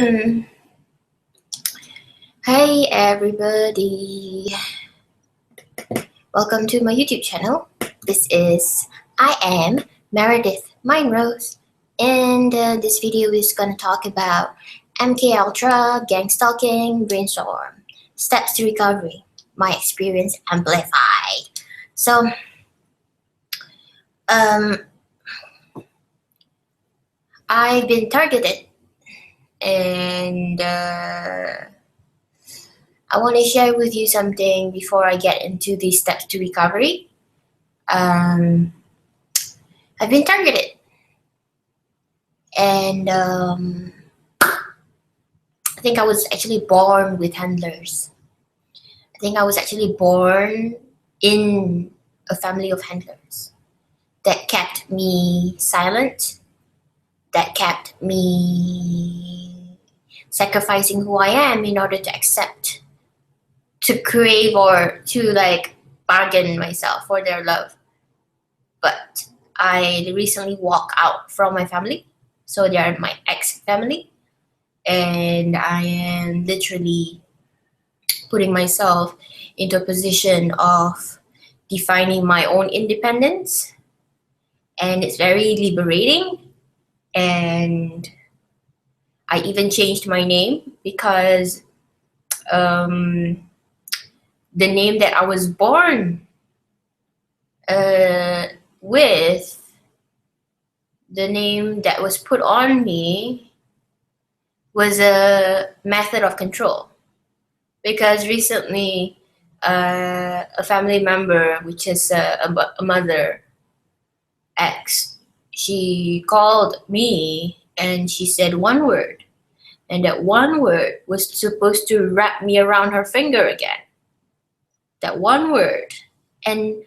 Mm. Hey everybody, welcome to my YouTube channel. This is I am Meredith Mindrose, and this video is gonna talk about MK Ultra, Gangstalking, Brainstorm, Steps to Recovery, my experience amplified. So, um, I've been targeted, and I want to share with you something before I get into the steps to recovery. Um, I've been targeted, and I think I was actually born with handlers. I think I was actually born in a family of handlers that kept me silent, that kept me sacrificing who I am in order to accept, to crave, or to like bargain myself for their love. But I recently walked out from my family, so they are my ex family, and I am literally putting myself into a position of defining my own independence, and it's very liberating. And I even changed my name because um, the name that I was born uh, with, the name that was put on me, was a method of control. Because recently, a family member, which is a mother, ex, she called me and she said one word, and that one word was supposed to wrap me around her finger again. That one word. And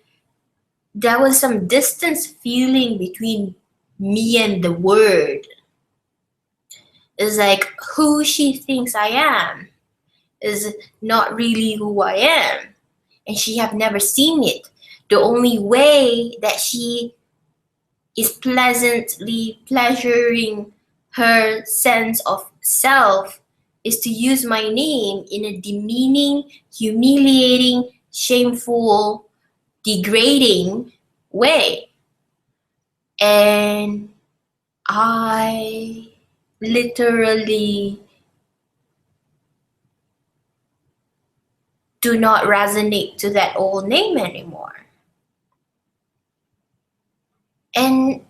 there was some distance feeling between me and the word. It's like who she thinks I am is not really who I am, and she have never seen it. The only way that she is pleasantly pleasuring her sense of self is to use my name in a demeaning, humiliating, shameful, degrading way. And I literally do not resonate to that old name anymore. And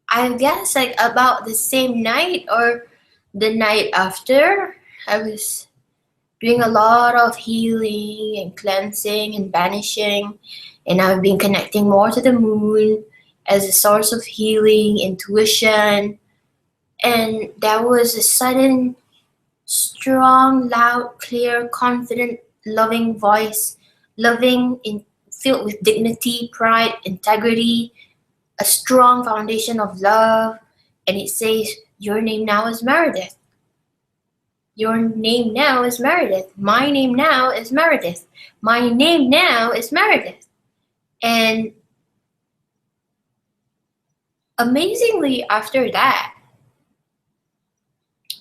I guess like about the same night or the night after, I was doing a lot of healing and cleansing and banishing, and I've been connecting more to the moon as a source of healing, intuition, and there was a sudden, strong, loud, clear, confident, loving voice, loving in filled with dignity, pride, integrity, a strong foundation of love, and it says, "Your name now is Meredith. Your name now is Meredith. My name now is Meredith. My name now is Meredith." And amazingly, after that,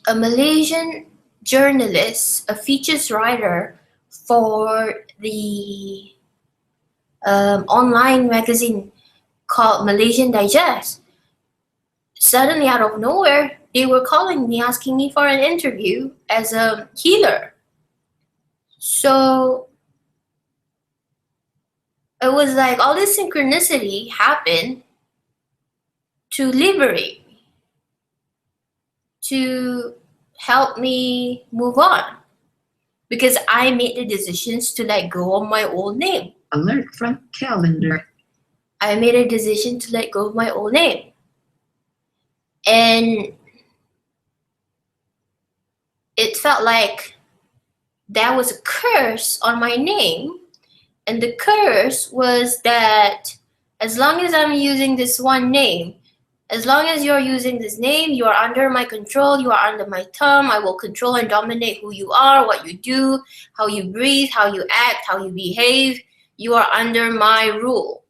a Malaysian journalist, a features writer for the online magazine called Malaysian Digest, suddenly out of nowhere, they were calling me, asking me for an interview as a healer. So it was like all this synchronicity happened to liberate me, to help me move on. Because I made the decisions to let go of my old name. Alert from calendar. I made a decision to let go of my old name. And it felt like there was a curse on my name. And the curse was that as long as I'm using this one name, as long as you're using this name, you are under my control, you are under my thumb. I will control and dominate who you are, what you do, how you breathe, how you act, how you behave. You are under my rule.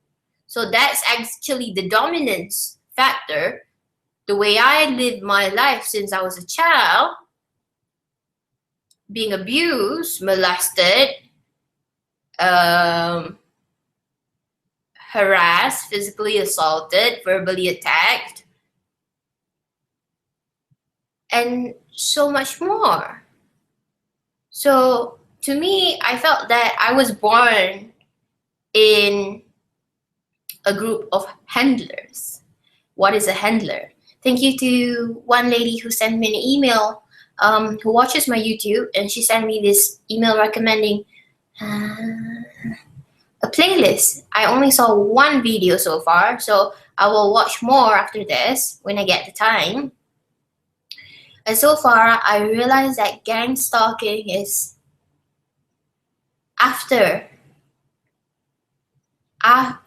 So that's actually the dominance factor the way I lived my life since I was a child, being abused, molested, harassed, physically assaulted, verbally attacked, and so much more. So to me, I felt that I was born in a group of handlers. What is a handler? Thank you to one lady who sent me an email, who watches my YouTube, and she sent me this email recommending a playlist. I only saw one video so far, so I will watch more after this when I get the time. And so far, I realized that gang stalking is after.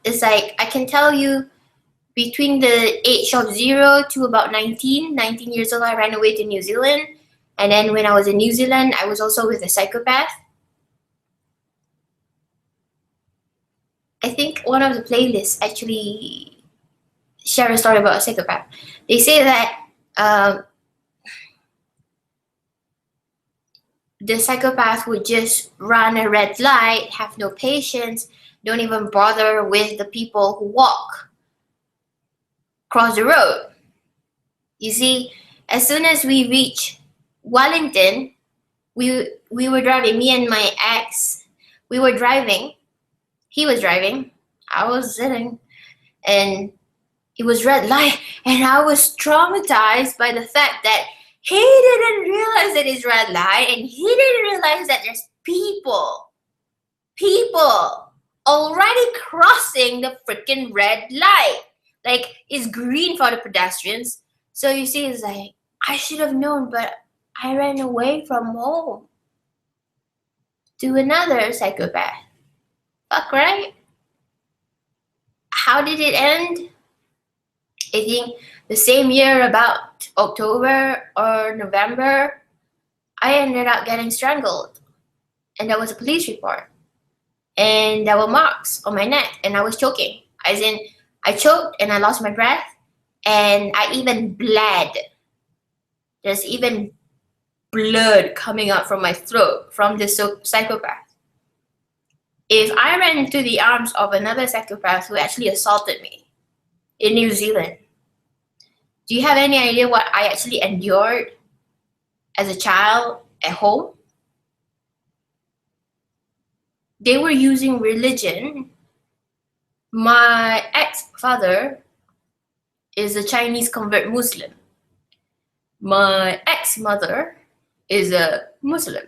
It's like, I can tell you, between the age of 0 to about 19 years old, I ran away to New Zealand. And then when I was in New Zealand, I was also with a psychopath. I think one of the playlists actually share a story about a psychopath. They say that the psychopath would just run a red light, have no patience, don't even bother with the people who cross the road. You see, as soon as we reach Wellington, we were driving, me and my ex, we were driving. He was driving, I was sitting, and it was red light, and I was traumatized by the fact that he didn't realize that it's red light, and he didn't realize that there's people already crossing the freaking red light. Like, it's green for the pedestrians. So you see, it's like, I should have known, but I ran away from home to another psychopath. Fuck, right? How did it end? I think the same year, about October or November, I ended up getting strangled. And there was a police report. And there were marks on my neck, and I was choking. As in, I choked and I lost my breath, and I even bled. There's even blood coming out from my throat from this psychopath. If I ran into the arms of another psychopath who actually assaulted me in New Zealand, do you have any idea what I actually endured as a child at home? They were using religion. My ex-father is a Chinese convert Muslim. My ex-mother is a Muslim.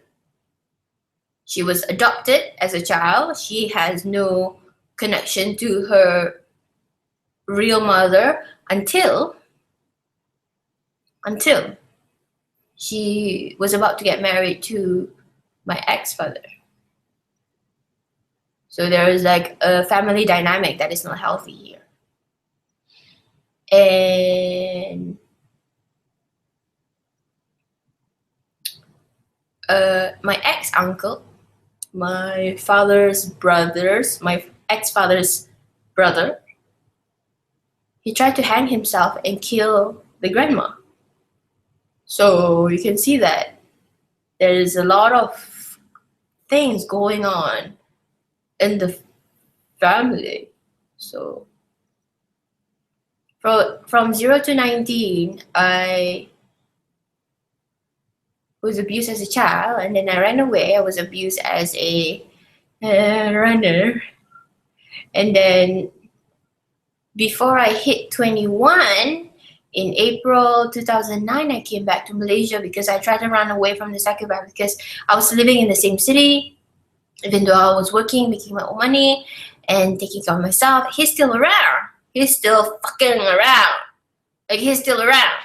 She was adopted as a child. She has no connection to her real mother until she was about to get married to my ex-father. So there is like a family dynamic that is not healthy here. And my ex-uncle, my ex-father's brother, he tried to hang himself and kill the grandma. So you can see that there is a lot of things going on in the family. So from 0 to 19, I was abused as a child, and then I ran away. I was abused as a runner. And then before I hit 21, in April 2009, I came back to Malaysia because I tried to run away from the psychopath because I was living in the same city. Even though I was working, making my own money, and taking care of myself, he's still around. He's still fucking around. Like, he's still around.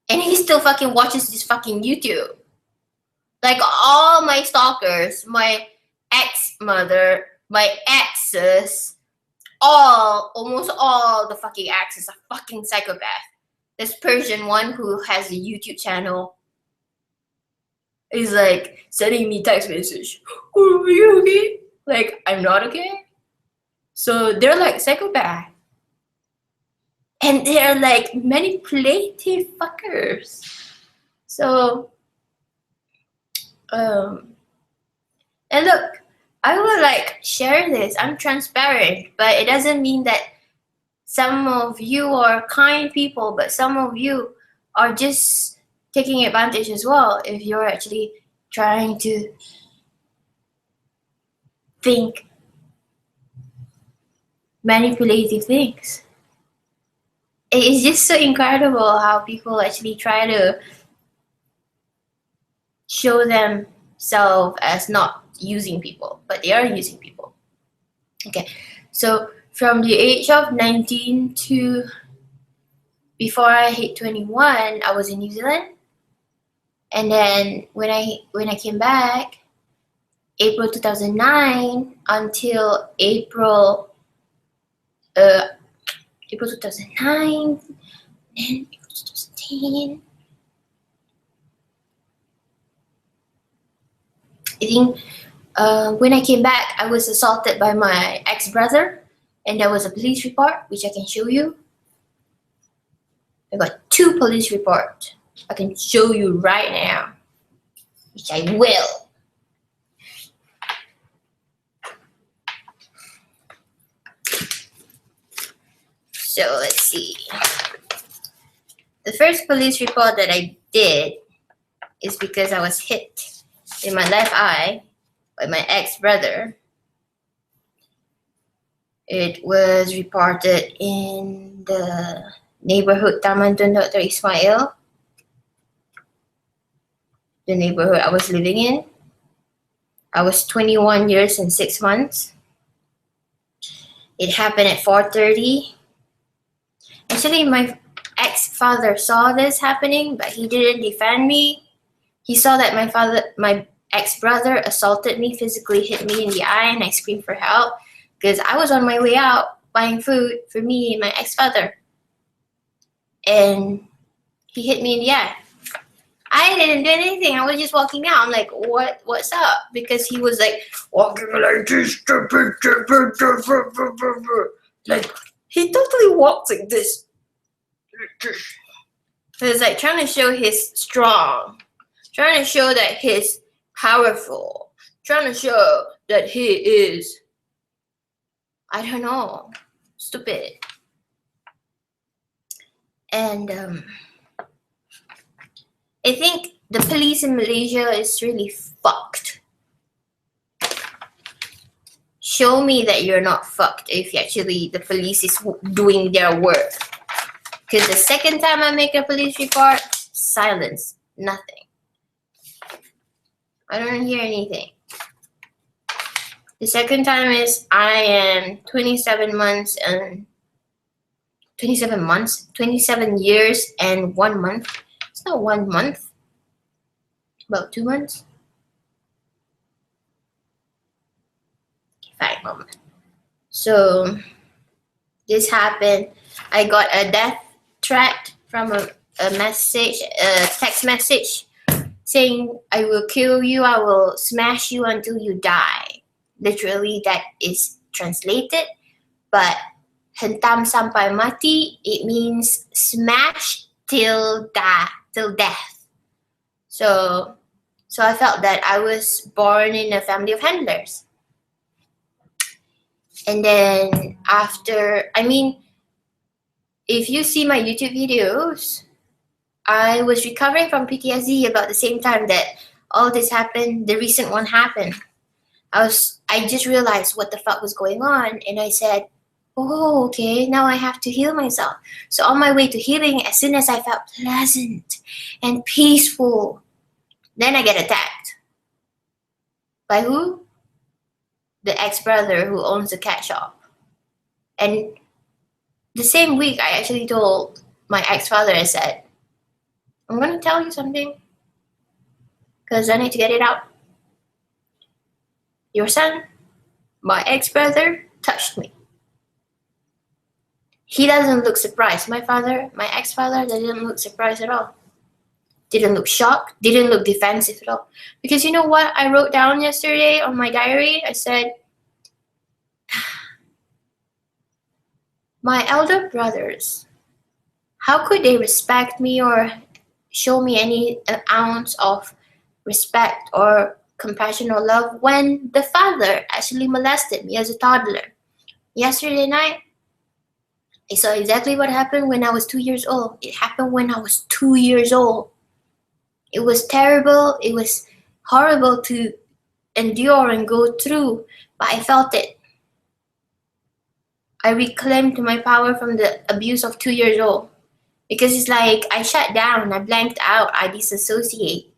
And he still fucking watches this fucking YouTube. Like, all my stalkers, my ex-mother, my exes, almost all the fucking exes are fucking psychopath. This Persian one who has a YouTube channel is like sending me text message. Oh, are you okay? Like, I'm not okay. So they're like psychopath. And they're like manipulative fuckers. So, and look, I will like share this. I'm transparent, but it doesn't mean that some of you are kind people, but some of you are just taking advantage as well if you're actually trying to think manipulative things. It is just so incredible how people actually try to show themselves as not using people, but they are using people. Okay, so from the age of 19 to before I hit 21, I was in New Zealand. And then when I came back, April 2009 until April 2009, then April 2010. I think when I came back, I was assaulted by my ex-brother, and there was a police report, which I can show you. I got 2 police reports. I can show you right now, which I will. So let's see. The first police report that I did is because I was hit in my left eye by my ex-brother. It was reported in the neighborhood Taman Tun Dr. Ismail, the neighborhood I was living in. I was 21 years and 6 months. It happened at 4:30. Actually, my ex-father saw this happening, but he didn't defend me. He saw that my ex-brother assaulted me, physically hit me in the eye, and I screamed for help because I was on my way out buying food for me and my ex-father. And he hit me in the eye. I didn't do anything. I was just walking out. I'm like, what's up? Because he was like walking like this. Like, he totally walks like this. So it's like trying to show he's strong. Trying to show that he's powerful. Trying to show that he is, I don't know, stupid. And I think the police in Malaysia is really fucked. Show me that you're not fucked if actually the police is doing their work. Because the second time I make a police report, silence, nothing. I don't hear anything. The second time is I am 27 years and 1 month. It's not 1 month, about 2 months. Okay, fine. So this happened. I got a death threat from a text message saying, I will kill you, I will smash you until you die. Literally, that is translated. But hentam sampai mati, it means smash till death. So I felt that I was born in a family of handlers. And then if you see my YouTube videos, I was recovering from PTSD about the same time that all this happened, the recent one happened. I just realized what the fuck was going on, and I said, oh, okay, now I have to heal myself. So on my way to healing, as soon as I felt pleasant and peaceful, then I get attacked. By who? The ex-brother who owns a cat shop. And the same week, I actually told my ex-father, I said, I'm going to tell you something because I need to get it out. Your son, my ex-brother, touched me. He doesn't look surprised. My ex-father, didn't look surprised at all. Didn't look shocked. Didn't look defensive at all. Because you know what I wrote down yesterday on my diary? I said, my elder brothers How could they respect me or show me any ounce of respect or compassion or love when the father actually molested me as a toddler? Yesterday night, I saw exactly what happened when I was 2 years old. It happened when I was 2 years old. It was terrible. It was horrible to endure and go through, but I felt it. I reclaimed my power from the abuse of 2 years old. Because it's like I shut down, I blanked out, I disassociate.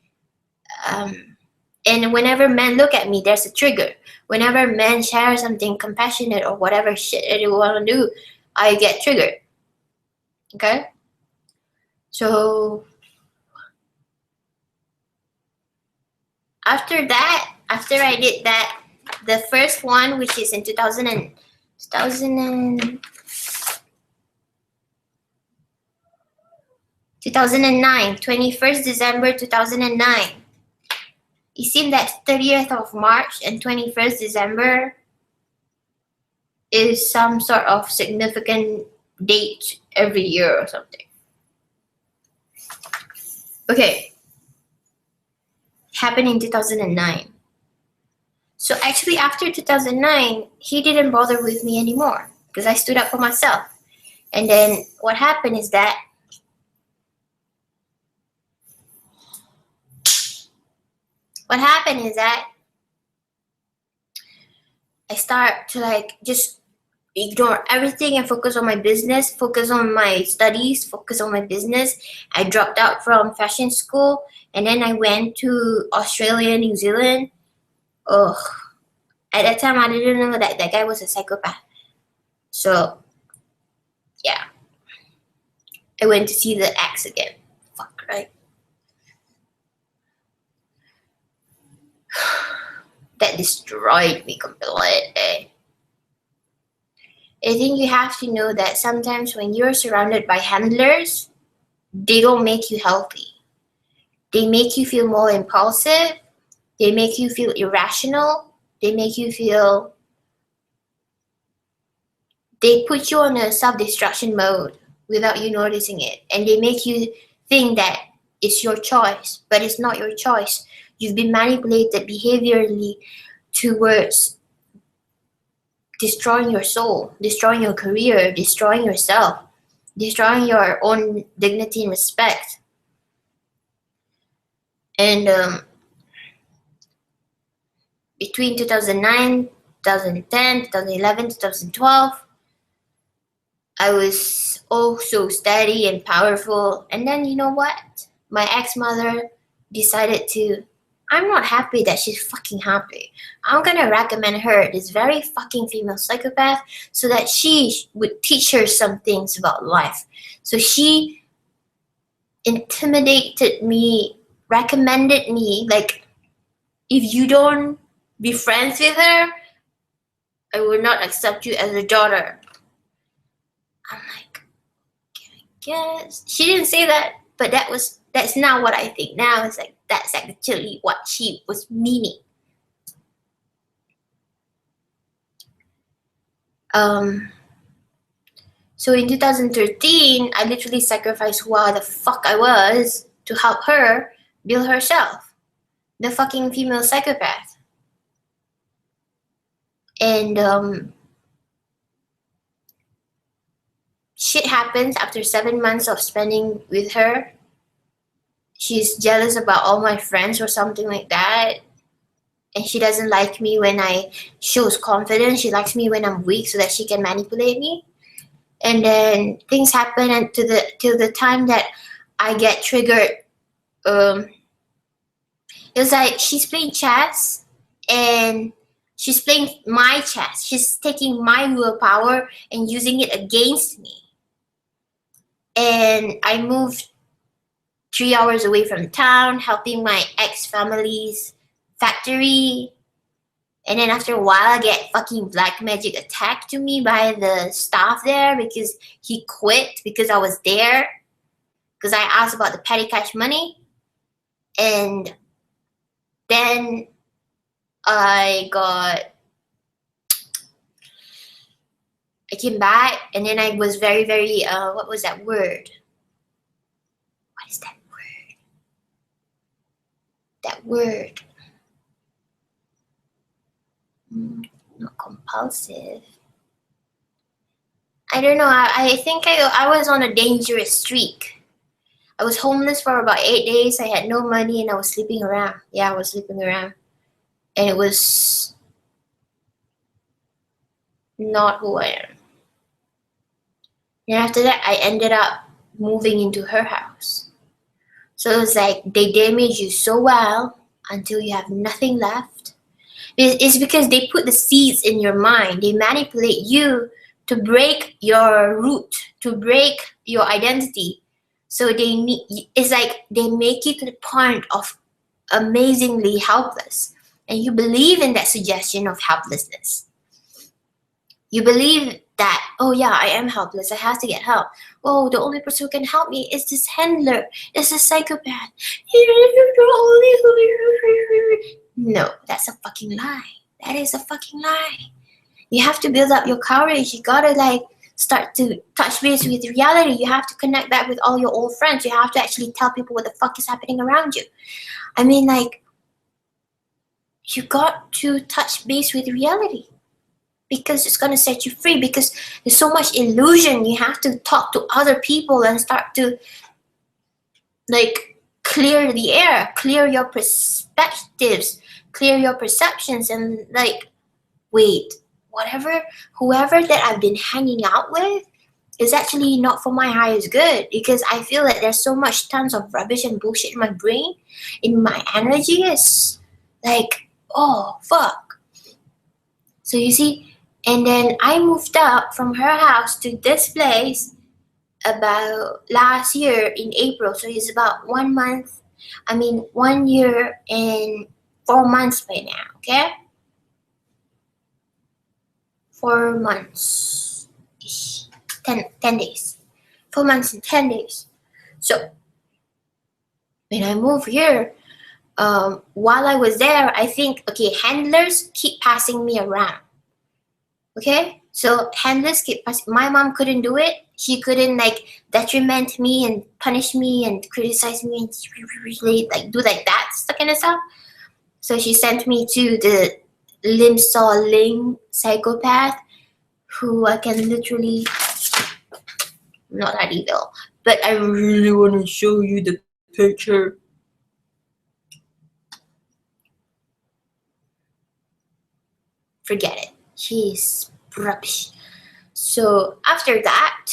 And whenever men look at me, there's a trigger. Whenever men share something compassionate or whatever shit they want to do, I get triggered. Okay? So after that, after I did that, the first one, which is in 2009, 21st December 2009. It seemed that 30th of March and 21st December is some sort of significant date every year or something. Okay. Happened in 2009. So actually after 2009, he didn't bother with me anymore because I stood up for myself. And then what happened is that I start to like just ignore everything and focus on my business, focus on my studies, focus on my business. I dropped out from fashion school and then I went to Australia, New Zealand. Ugh. At that time, I didn't know that that guy was a psychopath. So, yeah. I went to see the ex again. Fuck, right? That destroyed me completely. I think you have to know that sometimes when you're surrounded by handlers, they don't make you healthy. They make you feel more impulsive. They make you feel irrational. They make you feel. They put you on a self-destruction mode without you noticing it. And they make you think that it's your choice, but it's not your choice. You've been manipulated behaviorally towards destroying your soul, destroying your career, destroying yourself, destroying your own dignity and respect. And between 2009, 2010, 2011, 2012, I was oh so steady and powerful. And then you know what? My ex-mother decided to, I'm not happy that she's fucking happy. I'm gonna recommend her this very fucking female psychopath so that she would teach her some things about life. So she intimidated me, recommended me, like, if you don't be friends with her, I will not accept you as a daughter. I'm like, yes. She didn't say that, but that's not what I think now. It's like that's actually what she was meaning. So in 2013, I literally sacrificed who the fuck I was to help her build herself. The fucking female psychopath. And shit happens after 7 months of spending with her. She's jealous about all my friends or something like that. And she doesn't like me when I shows confidence. She likes me when I'm weak so that she can manipulate me. And then things happen and till the time that I get triggered. It's like she's playing chess and she's playing my chess. She's taking my willpower and using it against me. And I moved 3 hours away from town, helping my ex-family's factory. And then after a while, I get fucking black magic attacked to me by the staff there because he quit because I was there. Because I asked about the petty cash money. And then I came back and then I was very, very, what was that word? is that word? That word. Not compulsive. I don't know. I think I was on a dangerous streak. I was homeless for about 8 days. I had no money and I was sleeping around. Yeah, I was sleeping around. And it was not who I am. And after that, I ended up moving into her house. So it's like they damage you so well until you have nothing left. It's because they put the seeds in your mind. They manipulate you to break your root, to break your identity. So it's like they make you to the point of amazingly helpless. And you believe in that suggestion of helplessness. You believe that, oh yeah, I am helpless. I have to get help. Oh, the only person who can help me is this handler. It's a psychopath. No, that's a fucking lie. That is a fucking lie. You have to build up your courage. You gotta start to touch base with reality. You have to connect back with all your old friends. You have to actually tell people what the fuck is happening around you. I mean, you got to touch base with reality. Because it's going to set you free, because there's so much illusion. You have to talk to other people and start to clear the air, clear your perspectives, clear your perceptions, and wait, whoever that I've been hanging out with is actually not for my highest good, because I feel that there's so much tons of rubbish and bullshit in my brain, in my energy. It's oh fuck. So you see. And then I moved up from her house to this place about last year in April. So it's about 1 year and 4 months by now, okay? 4 months. 10 days. 4 months and 10 days. So when I moved here, while I was there, I think, okay, handlers keep passing me around. Okay, so handlers keep passing. My mom couldn't do it. She couldn't detriment me and punish me and criticize me and do that kind of stuff. So she sent me to the Lim Saw Ling psychopath, who I can literally, not that evil, but I really want to show you the picture. Forget it. She's rubbish. So after that,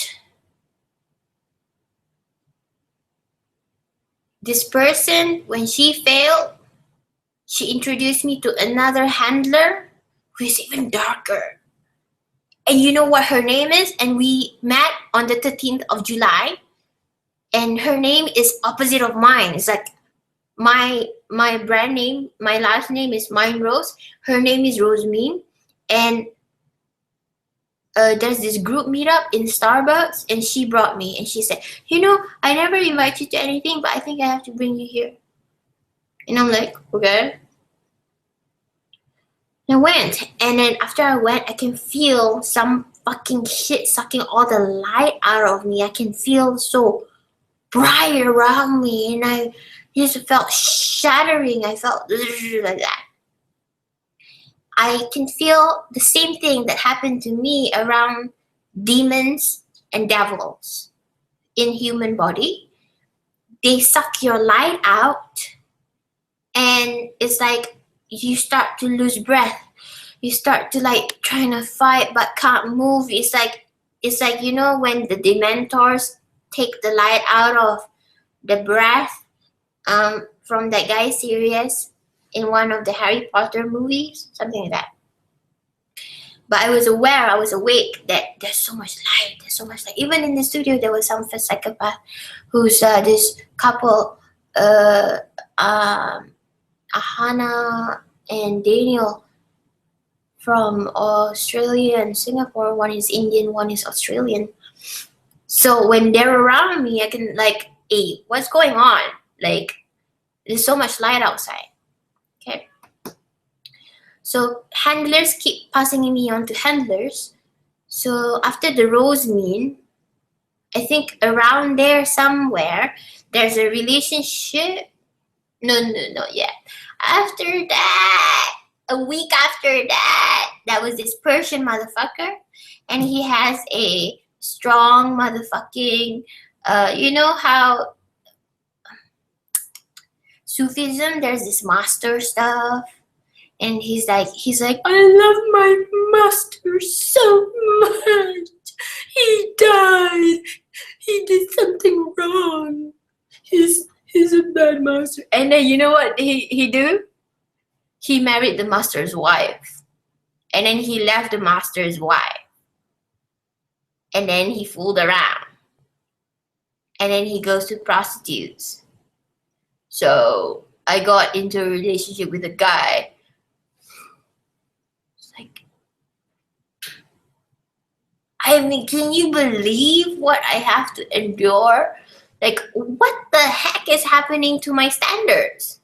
this person, when she failed, she introduced me to another handler who is even darker. And you know what her name is? And we met on the 13th of July. And her name is opposite of mine. It's like my brand name, my last name is Mine Rose. Her name is Rosemine. And there's this group meetup in Starbucks, and she brought me, and she said, I never invite you to anything, but I think I have to bring you here. And I'm like, okay. And I went, and then after I went, I can feel some fucking shit sucking all the light out of me. I can feel so bright around me, and I just felt shattering. I felt like that. I can feel the same thing that happened to me around demons and devils in human body. They suck your light out, and it's like you start to lose breath. You start to trying to fight but can't move. It's like when the Dementors take the light out of the breath from that guy Sirius in one of the Harry Potter movies, something like that. But I was awake that there's so much light. Even in the studio, there was some psychopath who's this couple, Ahana and Daniel from Australia and Singapore. One is Indian, one is Australian. So when they're around me, I can hey, what's going on? There's so much light outside. Okay. So handlers keep passing me on to handlers. So after the Rosemine, I think around there somewhere, there's a relationship. No, yeah. After that, a week after that, that was this Persian motherfucker, and he has a strong motherfucking, you know how Sufism, there's this master stuff, and he's like, I love my master so much. He died. He did something wrong. He's a bad master. And then you know what he do? He married the master's wife. And then he left the master's wife. And then he fooled around. And then he goes to prostitutes. So I got into a relationship with a guy. It's like, I mean, can you believe what I have to endure? Like, what the heck is happening to my standards?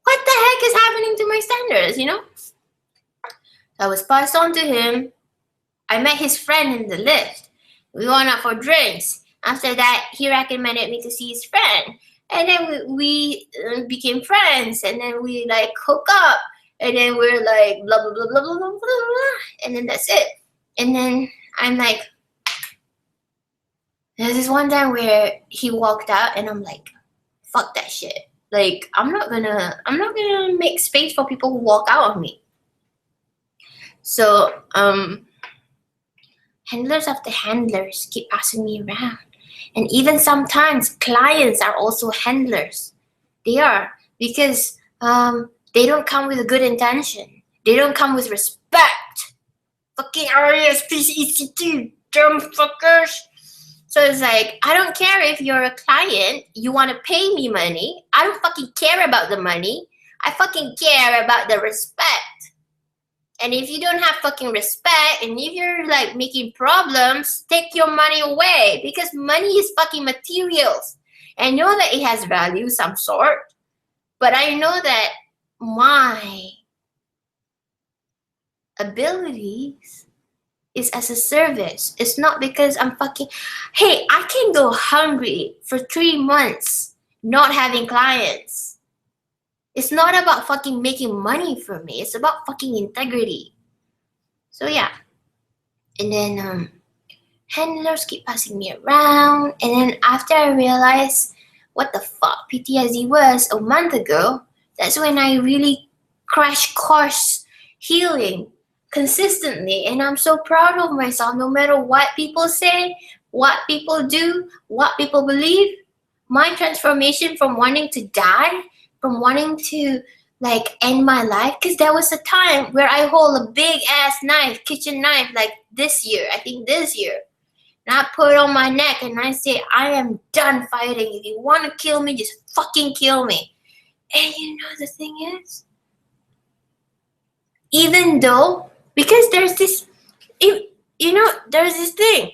What the heck is happening to my standards, you know? I was passed on to him. I met his friend in the lift. We went out for drinks. After that, he recommended me to see his friend. And then we became friends. And then we like hook up. And then we're like blah, blah, blah, blah, blah, blah, blah, blah. And then that's it. And then I'm like, there's this one time where he walked out and I'm like, fuck that shit. Like, I'm not gonna make space for people who walk out on me. So, handlers after handlers keep passing me around. And even sometimes clients are also handlers. They are, because they don't come with a good intention. They don't come with respect. Fucking RESPCT, dumb fuckers. So it's like, I don't care if you're a client, you want to pay me money. I don't fucking care about the money. I fucking care about the respect. And if you don't have fucking respect, and if you're like making problems, take your money away, because money is fucking materials. I know that it has value some sort, but I know that my abilities is as a service. It's not because I'm fucking, hey, I can go hungry for 3 months not having clients. It's not about fucking making money for me. It's about fucking integrity. So yeah. And then handlers keep passing me around. And then after I realized what the fuck PTSD was a month ago, that's when I really crash course healing consistently. And I'm so proud of myself. No matter what people say, what people do, what people believe, my transformation from wanting to die, from wanting to like end my life, because there was a time where I hold a big ass knife, kitchen knife, like this year, and I put it on my neck and I say, I am done fighting. If you want to kill me, just fucking kill me. And you know the thing is, even though, because there's this, there's this thing,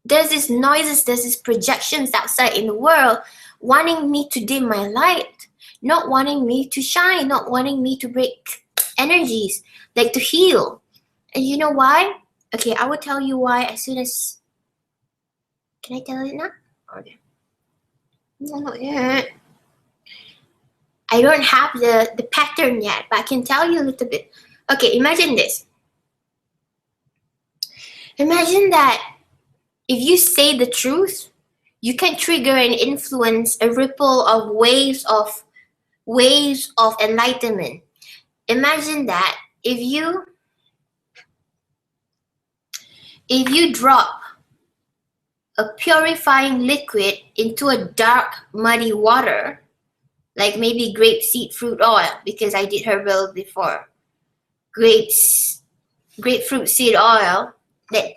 there's this noises, there's these projections outside in the world wanting me to dim my light, not wanting me to shine, not wanting me to break energies, like to heal. And you know why? Okay, I will tell you why as soon as, can I tell it now? Okay. No, not yet. I don't have the pattern yet, but I can tell you a little bit. Okay, imagine this. Imagine that if you say the truth, you can trigger and influence a ripple of waves of enlightenment. Imagine that if you drop a purifying liquid into a dark, muddy water, like maybe grapeseed fruit oil, because I did herbal before. Grapefruit seed oil that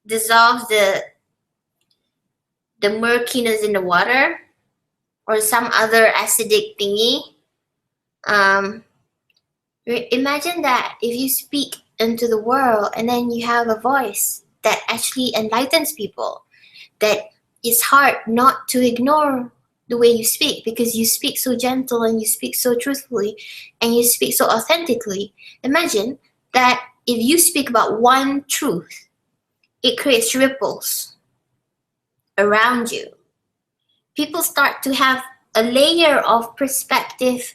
dissolves the murkiness in the water, or some other acidic thingy. Imagine that if you speak into the world and then you have a voice that actually enlightens people, that it's hard not to ignore the way you speak, because you speak so gentle and you speak so truthfully and you speak so authentically. Imagine that if you speak about one truth, it creates ripples around you. people start to have a layer of perspective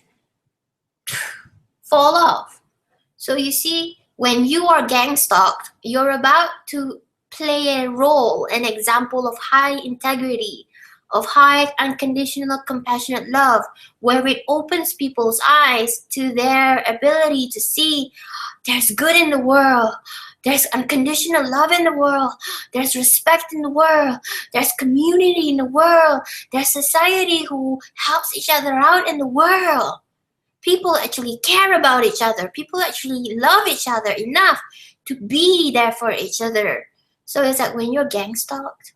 fall off. So you see, when you are gang stalked, you're about to play a role, an example of high integrity, of high unconditional compassionate love, where it opens people's eyes to their ability to see there's good in the world. There's unconditional love in the world. There's respect in the world. There's community in the world. There's society who helps each other out in the world. People actually care about each other. People actually love each other enough to be there for each other. So it's like when you're gang stalked,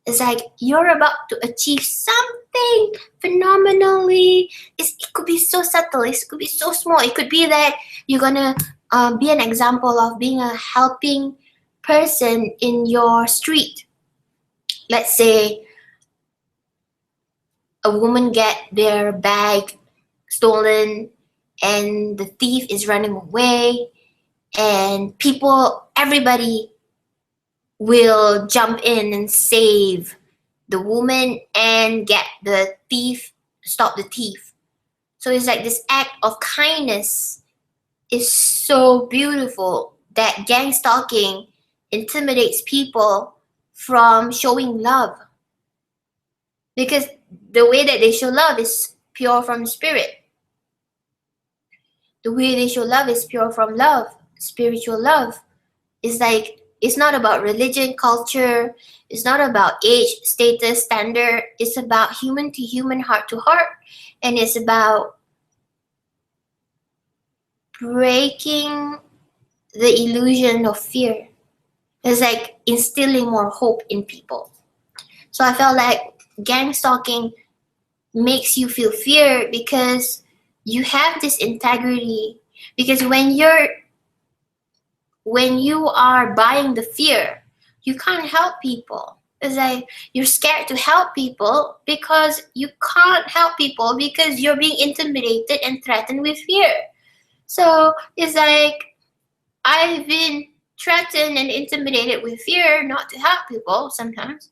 it's like you're about to achieve something phenomenally. It could be so subtle. It could be so small. It could be that you're gonna be an example of being a helping person in your street. Let's say a woman get their bag stolen and the thief is running away, and everybody will jump in and save the woman and get the thief, stop the thief. So it's like this act of kindness is so beautiful that gang stalking intimidates people from showing love, because the way that they show love is pure from spirit. The way they show love is pure from love, spiritual love. It's like, it's not about religion, culture. It's not about age, status, standard. It's about human to human, heart to heart. And it's about breaking the illusion of fear. It's like instilling more hope in people. So I felt like gang stalking makes you feel fear because you have this integrity. Because when you are buying the fear, you can't help people. It's like you're scared to help people because you can't help people because you're being intimidated and threatened with fear. So it's like I've been threatened and intimidated with fear not to help people sometimes.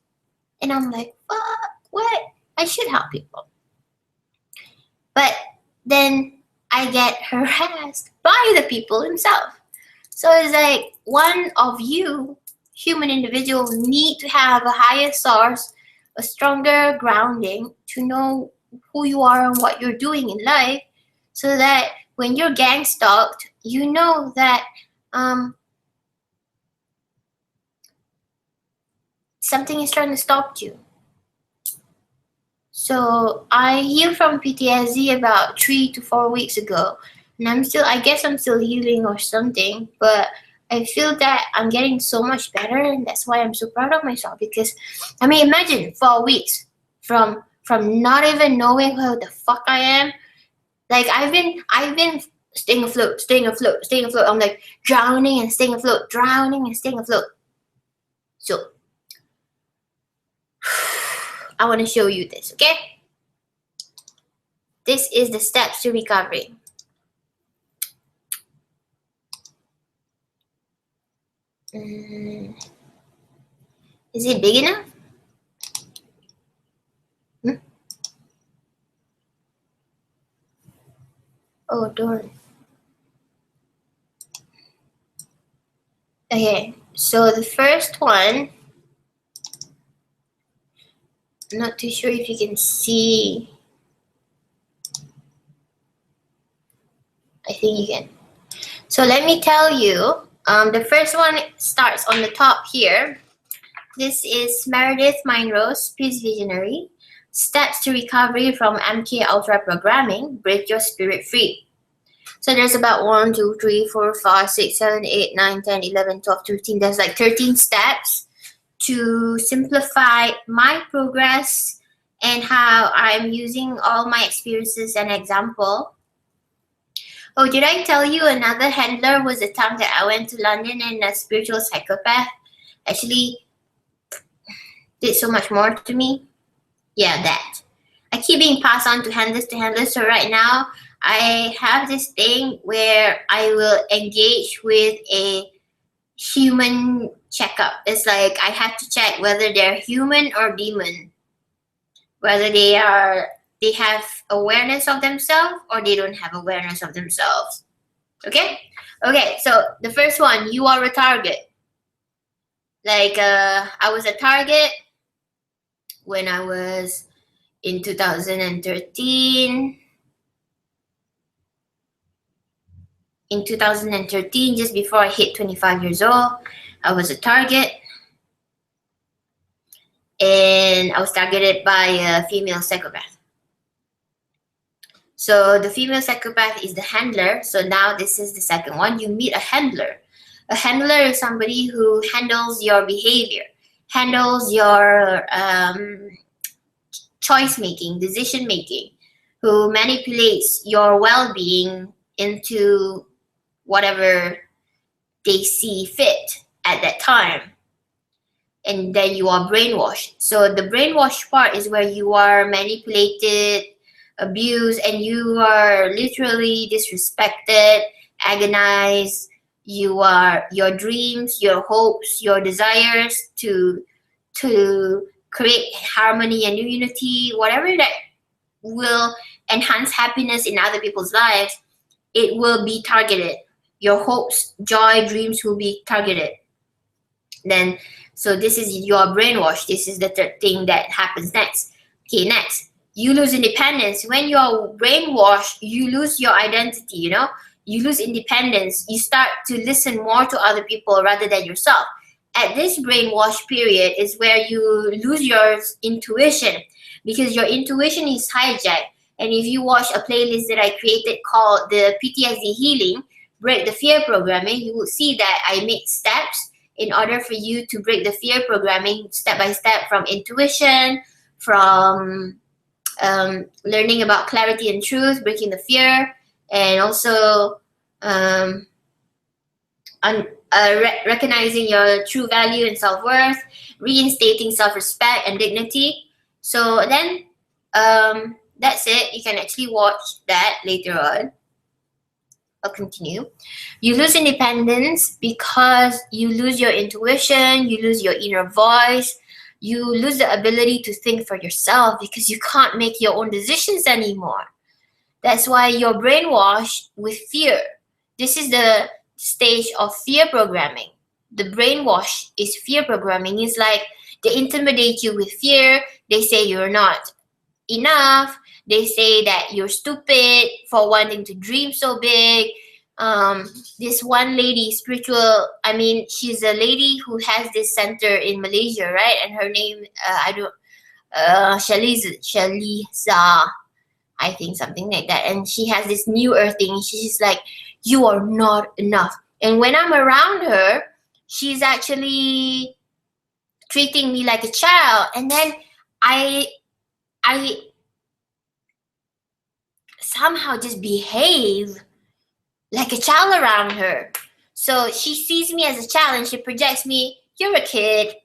And I'm like, fuck, what? I should help people. But then I get harassed by the people themselves. So it's like one of you, human individual, need to have a higher source, a stronger grounding to know who you are and what you're doing in life, so that when you're gang stalked, you know that something is trying to stop you. So I healed from PTSD about 3 to 4 weeks ago, and I guess I'm still healing or something, but I feel that I'm getting so much better, and that's why I'm so proud of myself. Because, I mean, imagine 4 weeks from not even knowing who the fuck I am. Like I've been staying afloat. I'm like drowning and staying afloat, drowning and staying afloat. So I want to show you this, okay? This is the steps to recovery. Is it big enough? Oh, darn. Okay, so the first one, I'm not too sure if you can see. I think you can. So let me tell you, the first one starts on the top here. This is Meredith Monroe's Peace Visionary, Steps to Recovery from MK Ultra Programming, Break Your Spirit Free. So there's about 1, 2, 3, 4, 5, 6, 7, 8, 9, 10, 11, 12, 13. There's like 13 steps to simplify my progress and how I'm using all my experiences and example. Oh, did I tell you another handler was the time that I went to London and a spiritual psychopath actually did so much more to me? Yeah, that. I keep being passed on to handlers. So right now, I have this thing where I will engage with a human checkup. It's like I have to check whether they're human or demon. whether they have awareness of themselves or they don't have awareness of themselves. Okay? Okay, so the first one, you are a target. Like I was a target when I was in 2013. In 2013, just before I hit 25 years old, I was a target. And I was targeted by a female psychopath. So the female psychopath is the handler. So now this is the second one. You meet a handler. A handler is somebody who handles your behavior, handles your choice making, decision making, who manipulates your well-being into whatever they see fit at that time. And then you are brainwashed. So the brainwashed part is where you are manipulated, abused, and you are literally disrespected, agonized. You are your dreams, your hopes, your desires to create harmony and unity, whatever that will enhance happiness in other people's lives, it will be targeted. Your hopes, joy, dreams will be targeted. Then, so this is your brainwash. This is the third thing that happens next. Okay, next, you lose independence. When you're brainwashed, you lose your identity, you know? You lose independence. You start to listen more to other people rather than yourself. At this brainwash period is where you lose your intuition, because your intuition is hijacked. And if you watch a playlist that I created called the PTSD Healing, Break the Fear Programming, you will see that I make steps in order for you to break the fear programming step by step, from intuition, from learning about clarity and truth, breaking the fear, and also recognizing your true value and self-worth, reinstating self-respect and dignity. So then that's it. You can actually watch that later on. I'll continue. You lose independence because you lose your intuition, you lose your inner voice, you lose the ability to think for yourself because you can't make your own decisions anymore. That's why you're brainwashed with fear. This is the stage of fear programming. The brainwash is fear programming. It's like they intimidate you with fear. They say you're not enough. They say that you're stupid for wanting to dream so big. This one lady, she's a lady who has this center in Malaysia, right? And her name, Shaliza, I think, something like that. And she has this new earth thing. She's like, you are not enough. And when I'm around her, she's actually treating me like a child. And then I somehow just behave like a child around her. So she sees me as a child and she projects me, you're a kid,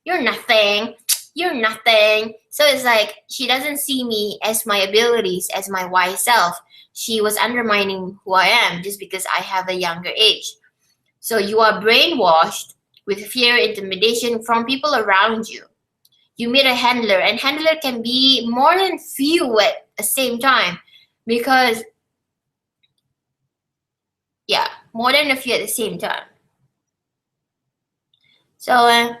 you're nothing, you're nothing. So it's like she doesn't see me as my abilities, as my wise self. She was undermining who I am just because I have a younger age. So you are brainwashed with fear, intimidation from people around you. You meet a handler, and handler can be more than few at the same time, because more than a few at the same time. So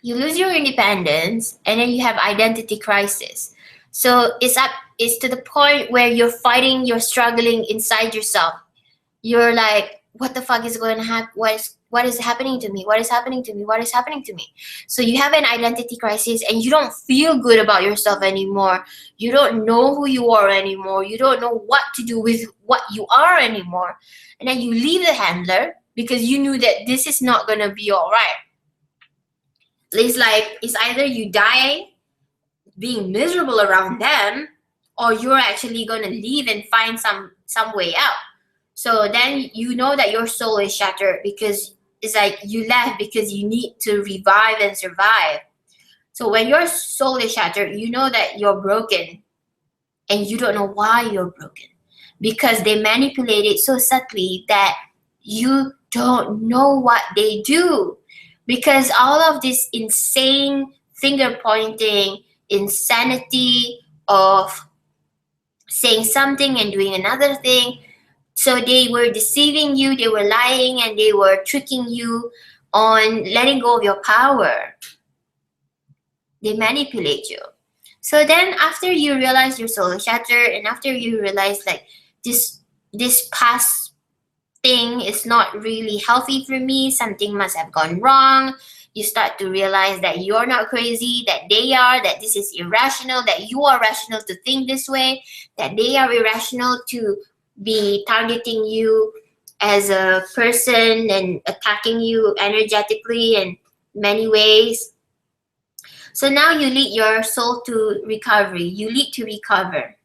you lose your independence, and then you have identity crisis. So it's to the point where you're fighting, you're struggling inside yourself. You're like, what the fuck is going to happen? What is happening to me? What is happening to me? What is happening to me? So you have an identity crisis, and you don't feel good about yourself anymore. You don't know who you are anymore. You don't know what to do with what you are anymore. And then you leave the handler because you knew that this is not going to be all right. It's either you die being miserable around them, or you're actually going to leave and find some way out. So then you know that your soul is shattered, because it's like you left because you need to revive and survive. So when your soul is shattered, you know that you're broken, and you don't know why you're broken, because they manipulate it so subtly that you don't know what they do. Because all of this insane finger pointing, insanity of saying something and doing another thing. So they were deceiving you, they were lying, and they were tricking you on letting go of your power. They manipulate you. So then after you realize your soul is shattered, and after you realize like this past thing is not really healthy for me, something must have gone wrong, you start to realize that you're not crazy, that they are, that this is irrational, that you are rational to think this way, that they are irrational to be targeting you as a person and attacking you energetically in many ways. So now you lead your soul to recovery. You lead to recover.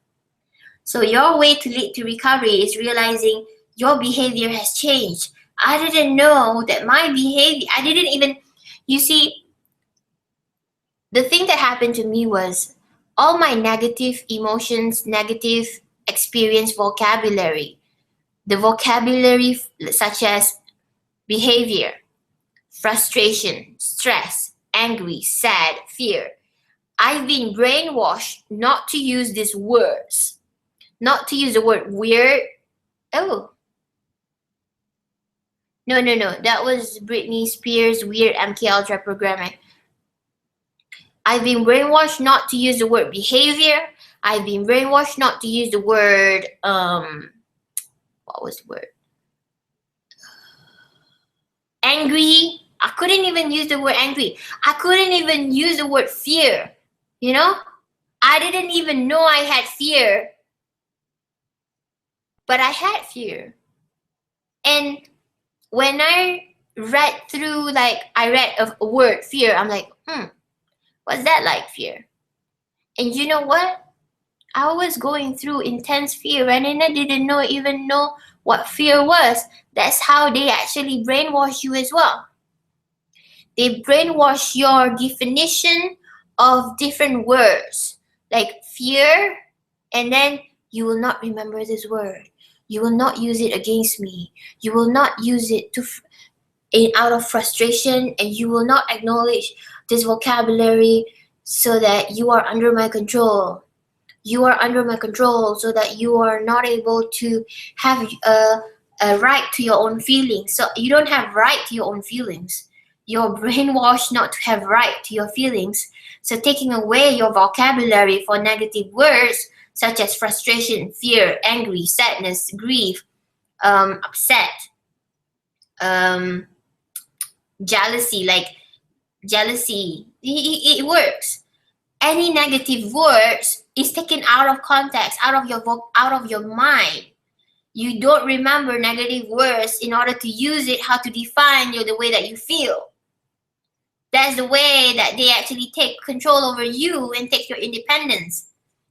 So your way to lead to recovery is realizing your behavior has changed. I didn't know that my behavior, I didn't even, you see, the thing that happened to me was all my negative emotions, negative experience vocabulary, the vocabulary such as behavior, frustration, stress, angry, sad, fear. I've been brainwashed not to use these words, not to use the word weird. Oh, no. That was Britney Spears' weird MK Ultra programming. I've been brainwashed not to use the word behavior. I've been brainwashed not to use the word, what was the word? Angry. I couldn't even use the word angry. I couldn't even use the word fear. You know? I didn't even know I had fear. But I had fear. And when I read through, like, I read a word, fear, I'm like, what's that like, fear? And you know what? I was going through intense fear and then I didn't even know what fear was. That's how they actually brainwash you as well. They brainwash your definition of different words, like fear, and then you will not remember this word. You will not use it against me. You will not use it out of frustration, and you will not acknowledge this vocabulary so that you are under my control. You are under my control so that you are not able to have a right to your own feelings. So you don't have right to your own feelings. You're brainwashed not to have right to your feelings. So taking away your vocabulary for negative words such as frustration, fear, angry, sadness, grief, upset, jealousy, it works. Any negative words is taken out of context, out of your mind. You don't remember negative words in order to use it, how to define the way that you feel. That's the way that they actually take control over you and take your independence.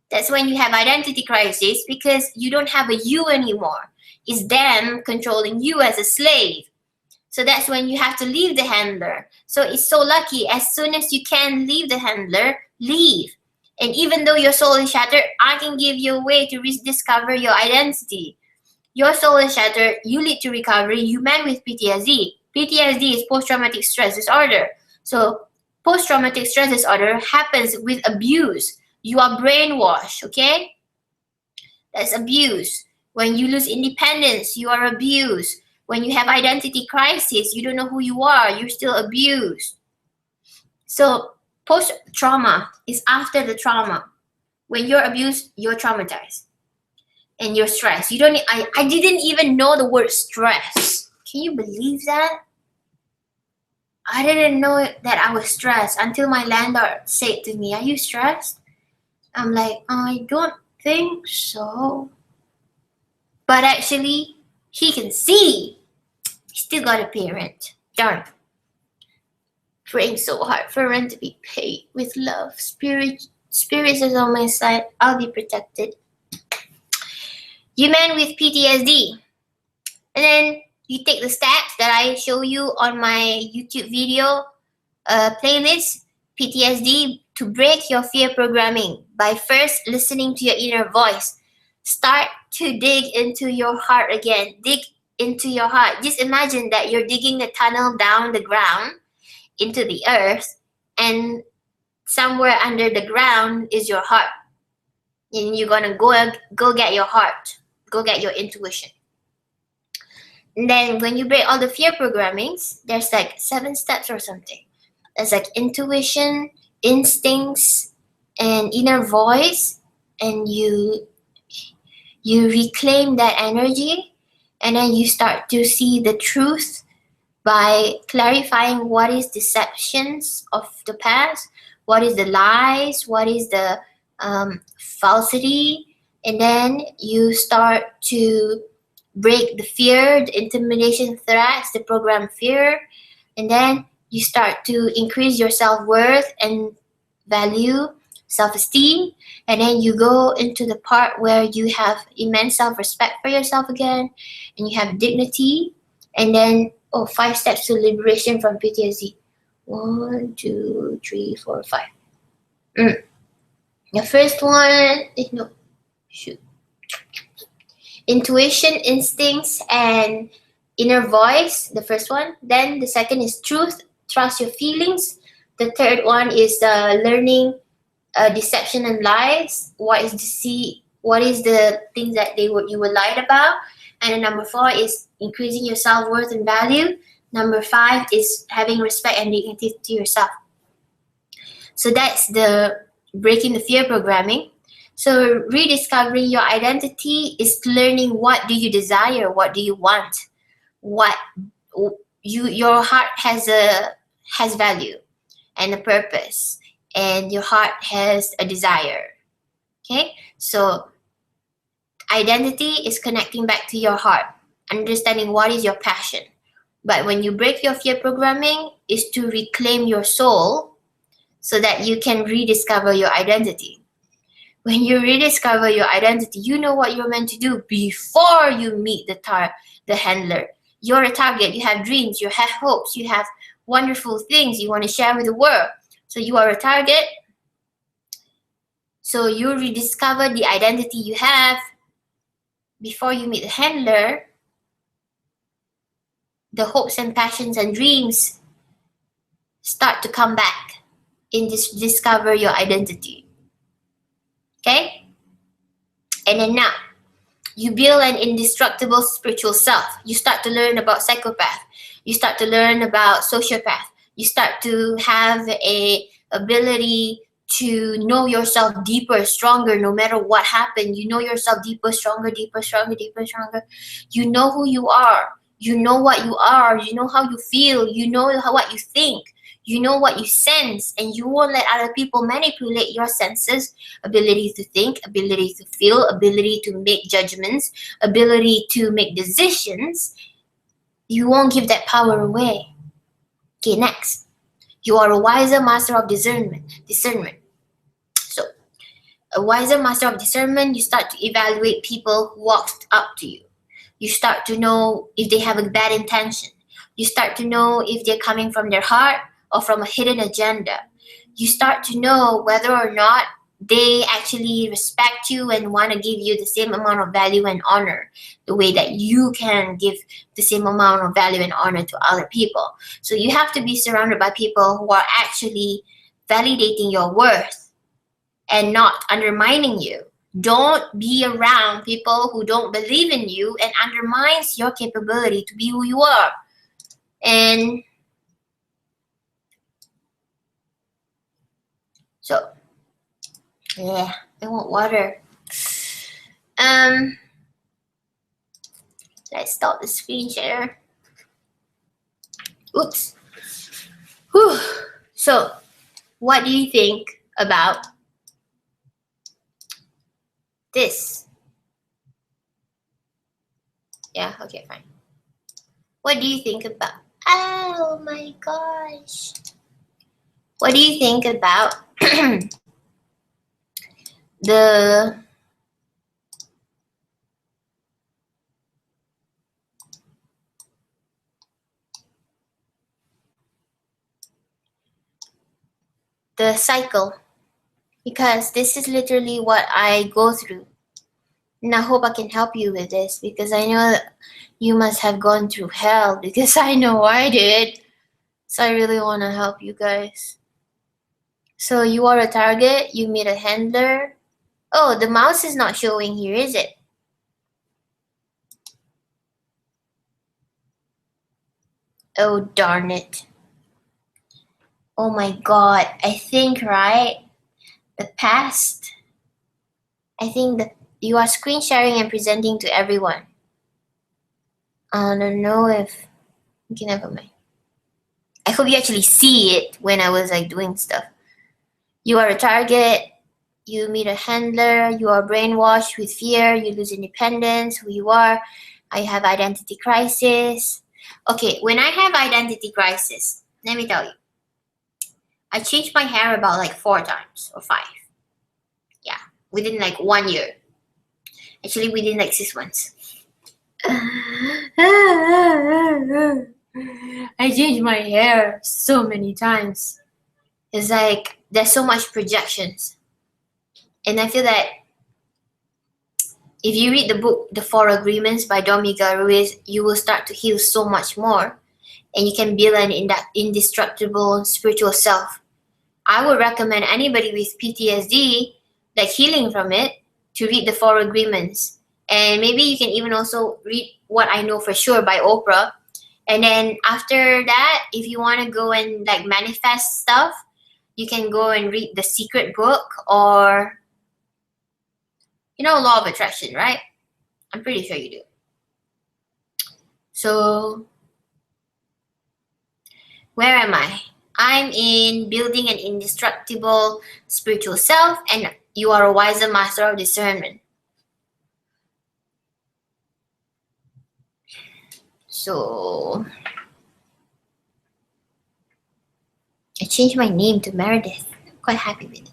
That's when you have identity crisis because you don't have a you anymore. It's them controlling you as a slave. So that's when you have to leave the handler. So it's so lucky. As soon as you can leave the handler, leave. And even though your soul is shattered, I can give you a way to rediscover your identity. Your soul is shattered, you lead to recovery, you man with PTSD. PTSD is post-traumatic stress disorder. So post-traumatic stress disorder happens with abuse. You are brainwashed, okay? That's abuse. When you lose independence, you are abused. When you have identity crisis, you don't know who you are, you're still abused. So post-trauma is after the trauma. When you're abused, you're traumatized. And you're stressed. I didn't even know the word stress. Can you believe that? I didn't know that I was stressed until my landlord said to me, "Are you stressed?" I'm like, "I don't think so." But actually, he can see. He still got to pay rent. Darn. Praying so hard for rent to be paid with love. Spirits is on my side. I'll be protected. You man with PTSD. And then you take the steps that I show you on my YouTube video playlist, PTSD, to break your fear programming by first listening to your inner voice. Start to dig into your heart again. Dig into your heart. Just imagine that you're digging a tunnel down the ground into the earth and somewhere under the ground is your heart. And you're gonna go get your heart. Go get your intuition. And then when you break all the fear programmings, there's like 7 steps or something. There's like intuition, instincts, and inner voice. And you reclaim that energy, and then you start to see the truth by clarifying what is deceptions of the past, what is the lies, what is the falsity, and then you start to break the fear, the intimidation threats, the program fear, and then you start to increase your self-worth and value, self-esteem, and then you go into the part where you have immense self-respect for yourself again, and you have dignity, and then 5 steps to liberation from PTSD. 1, 2, 3, 4, 5. The first one is intuition, instincts, and inner voice. The first one. Then the second is truth. Trust your feelings. The third one is learning deception and lies. What is the things that you were lied about? And then number 4 is increasing your self-worth and value. Number 5 is having respect and dignity to yourself. So that's the breaking the fear programming. So rediscovering your identity is learning what do you desire, what do you want, what your heart has value and a purpose, and your heart has a desire. Okay, so identity is connecting back to your heart, understanding what is your passion. But when you break your fear programming, is to reclaim your soul so that you can rediscover your identity. When you rediscover your identity, you know what you're meant to do before you meet the handler. You're a target, you have dreams, you have hopes, you have wonderful things you want to share with the world. So you are a target. So you rediscover the identity you have before you meet the handler. The hopes and passions and dreams start to come back in this discover your identity. Okay? And then now, you build an indestructible spiritual self. You start to learn about psychopath. You start to learn about sociopath. You start to have a ability to know yourself deeper, stronger, no matter what happened. You know yourself deeper, stronger, deeper, stronger, deeper, stronger. You know who you are. You know what you are. You know how you feel. You know what you think. You know what you sense, and you won't let other people manipulate your senses, ability to think, ability to feel, ability to make judgments, ability to make decisions. You won't give that power away. Okay, next. You are a wiser master of discernment. So, a wiser master of discernment, you start to evaluate people who walk up to you. You start to know if they have a bad intention. You start to know if they're coming from their heart or from a hidden agenda. You start to know whether or not they actually respect you and want to give you the same amount of value and honor, the way that you can give the same amount of value and honor to other people. So you have to be surrounded by people who are actually validating your worth and not undermining you. Don't be around people who don't believe in you and undermines your capability to be who you are. And so, yeah, I want water. Let's stop the screen share. Oops. Whew. So, what do you think about this? Yeah, okay, fine. What do you think about? Oh my gosh. What do you think about the cycle? Because this is literally what I go through. And I hope I can help you with this, because I know that you must have gone through hell, because I know I did. So I really want to help you guys. So you are a target, you meet a handler. Oh, the mouse is not showing here, is it? Oh, darn it. Oh my god, I think, right? The past. I think that you are screen sharing and presenting to everyone. I don't know if... Okay, never mind. I hope you actually see it when I was like doing stuff. You are a target, you meet a handler, you are brainwashed with fear, you lose independence, who you are. I have identity crisis. Okay, when I have identity crisis, let me tell you, I changed my hair about like 4 times or 5. Yeah, within like 1 year. Actually, within like 6 months. I changed my hair so many times. It's like there's so much projections. And I feel that if you read the book The Four Agreements by Don Miguel Ruiz, you will start to heal so much more. And you can build an indestructible spiritual self. I would recommend anybody with PTSD, like healing from it, to read The Four Agreements. And maybe you can even also read What I Know for Sure by Oprah. And then after that, if you want to go and like manifest stuff, you can go and read The Secret Book or, Law of Attraction, right? I'm pretty sure you do. So, where am I? I'm in building an indestructible spiritual self, and you are a wiser master of discernment. So, I changed my name to Meredith. I'm quite happy with it.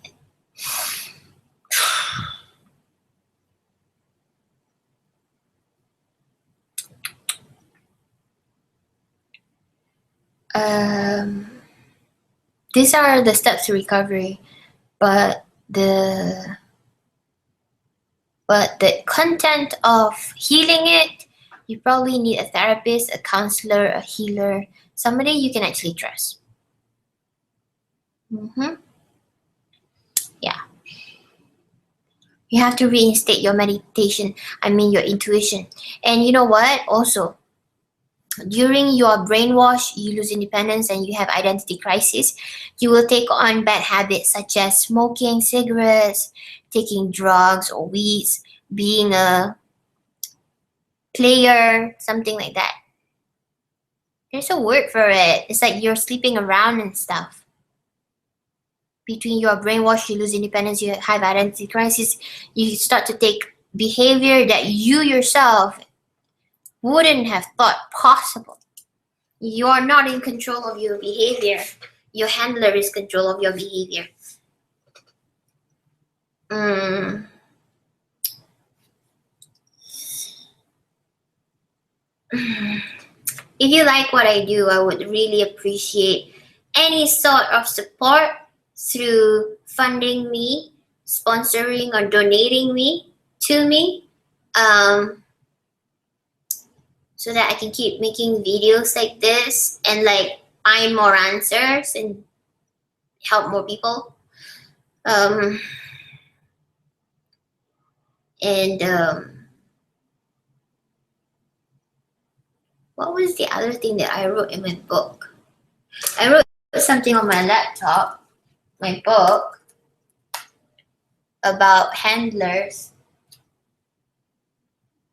These are the steps to recovery, but the content of healing it, you probably need a therapist, a counselor, a healer, somebody you can actually trust. Yeah. You have to reinstate your meditation, your intuition. And you know what? Also, during your brainwash, you lose independence and you have identity crisis, you will take on bad habits such as smoking cigarettes, taking drugs or weeds, being a player, something like that. There's a word for it. It's like you're sleeping around and stuff. Between your brainwash, you lose independence, you have identity crisis, you start to take behavior that you yourself wouldn't have thought possible. You are not in control of your behavior. Your handler is control of your behavior. If you like what I do, I would really appreciate any sort of support through funding me, sponsoring or donating to me, so that I can keep making videos like this and like find more answers and help more people. What was the other thing that I wrote in my book? I wrote something on my laptop, my book, about handlers.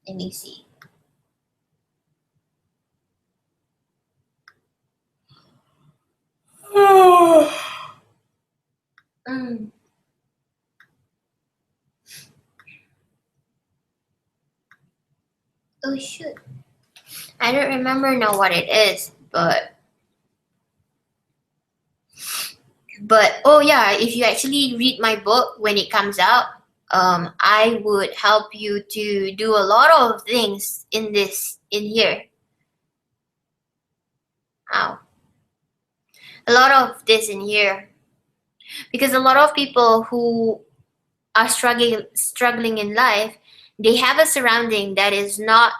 Let me see. Oh shoot. I don't remember now what it is, but oh yeah, if you actually read my book when it comes out, I would help you to do a lot of things in here. Ow. A lot of this in here. Because a lot of people who are struggling in life, they have a surrounding that is not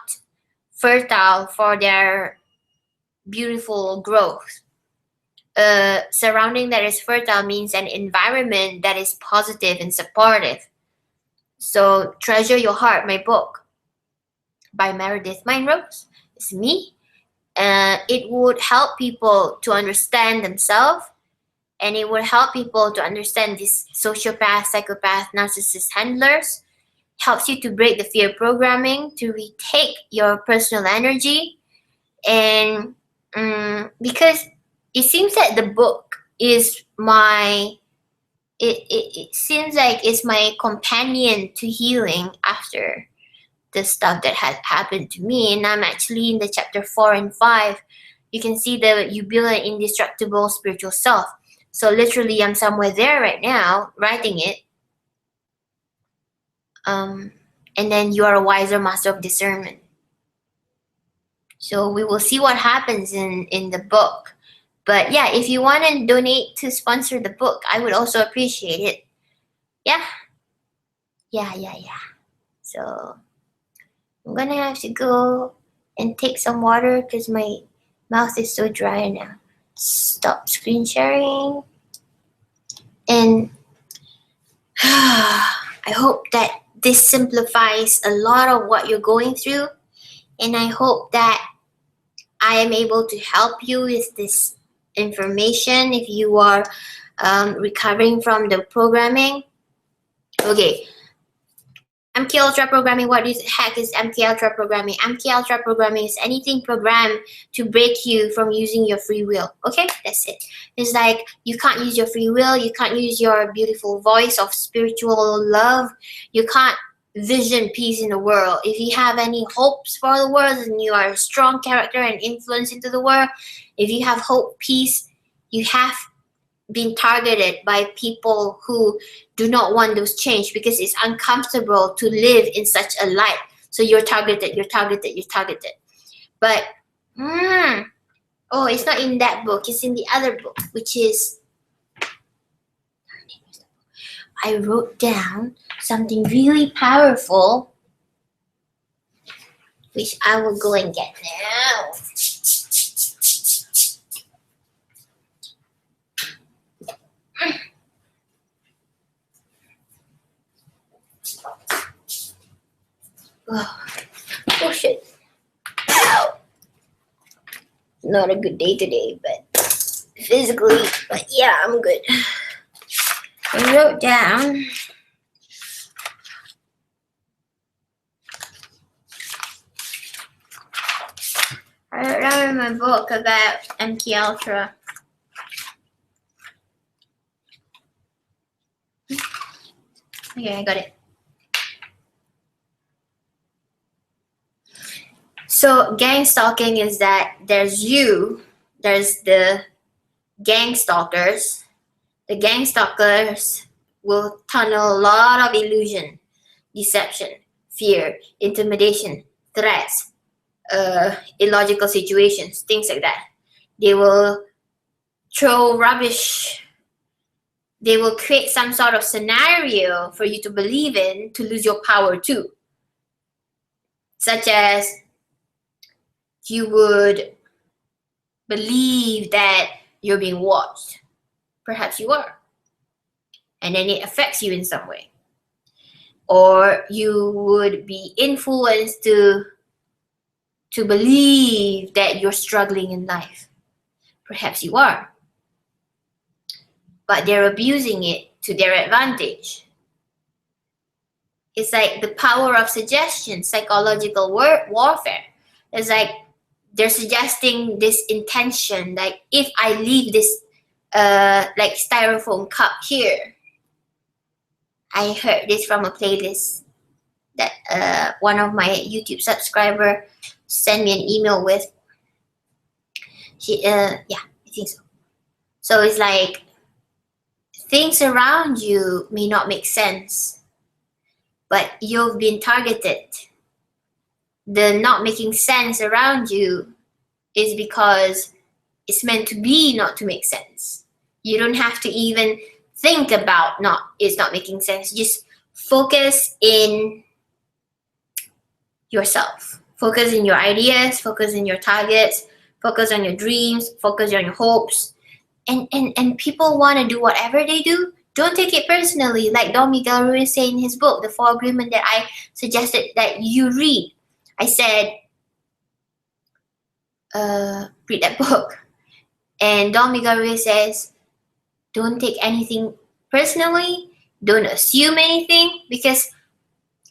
fertile for their beautiful growth. surrounding that is fertile means an environment that is positive and supportive. So Treasure Your Heart, my book by Meredith Monroe, is me. It would help people to understand themselves, and it would help people to understand these sociopath, psychopath, narcissist handlers. Helps you to break the fear programming, to retake your personal energy, and because it seems that the book is it seems like it's my companion to healing after the stuff that had happened to me, and I'm actually in the chapter 4 and 5. You can see that you build an indestructible spiritual self. So literally I'm somewhere there right now writing it. And then you are a wiser master of discernment. So we will see what happens in the book. But yeah, if you want to donate to sponsor the book, I would also appreciate it. Yeah. So I'm gonna have to go and take some water because my mouth is so dry now. Stop screen sharing. And I hope that this simplifies a lot of what you're going through. And I hope that I am able to help you with this information if you are recovering from the programming. Okay, MK Ultra programming. What the heck is MK Ultra programming? MK Ultra programming is anything programmed to break you from using your free will. Okay, that's it. It's like you can't use your free will. You can't use your beautiful voice of spiritual love. You can't vision peace in the world. If you have any hopes for the world and you are a strong character and influence into the world, if you have hope, peace, you have been targeted by people who do not want those change because it's uncomfortable to live in such a light. So you're targeted. But it's not in that book. It's in the other book, which is I wrote down something really powerful, which I will go and get now. Oh shit. Not a good day today, but physically, but yeah, I'm good. I wrote down in my book about MK Ultra. Okay, I got it. So gangstalking is that there's the gang stalkers. The gang stalkers will tunnel a lot of illusion, deception, fear, intimidation, threats, illogical situations, things like that. They will throw rubbish. They will create some sort of scenario for you to believe in to lose your power too. Such as you would believe that you're being watched. Perhaps you are. And then it affects you in some way. Or you would be influenced to believe that you're struggling in life. Perhaps you are. But they're abusing it to their advantage. It's like the power of suggestion, psychological warfare. It's like they're suggesting this intention, like if I leave this like styrofoam cup here. I heard this from a playlist that one of my YouTube subscriber sent me an email with. I think so. So it's like things around you may not make sense, but you've been targeted. The not making sense around you is because it's meant to be not to make sense. You don't have to even think about it's not making sense. Just focus in yourself. Focus in your ideas, focus in your targets, focus on your dreams, focus on your hopes, and people want to do whatever they do. Don't take it personally. Like Don Miguel Ruiz said in his book, The Four Agreement, that I suggested that you read. I said, read that book. And Don Miguel Ruiz says, don't take anything personally. Don't assume anything, because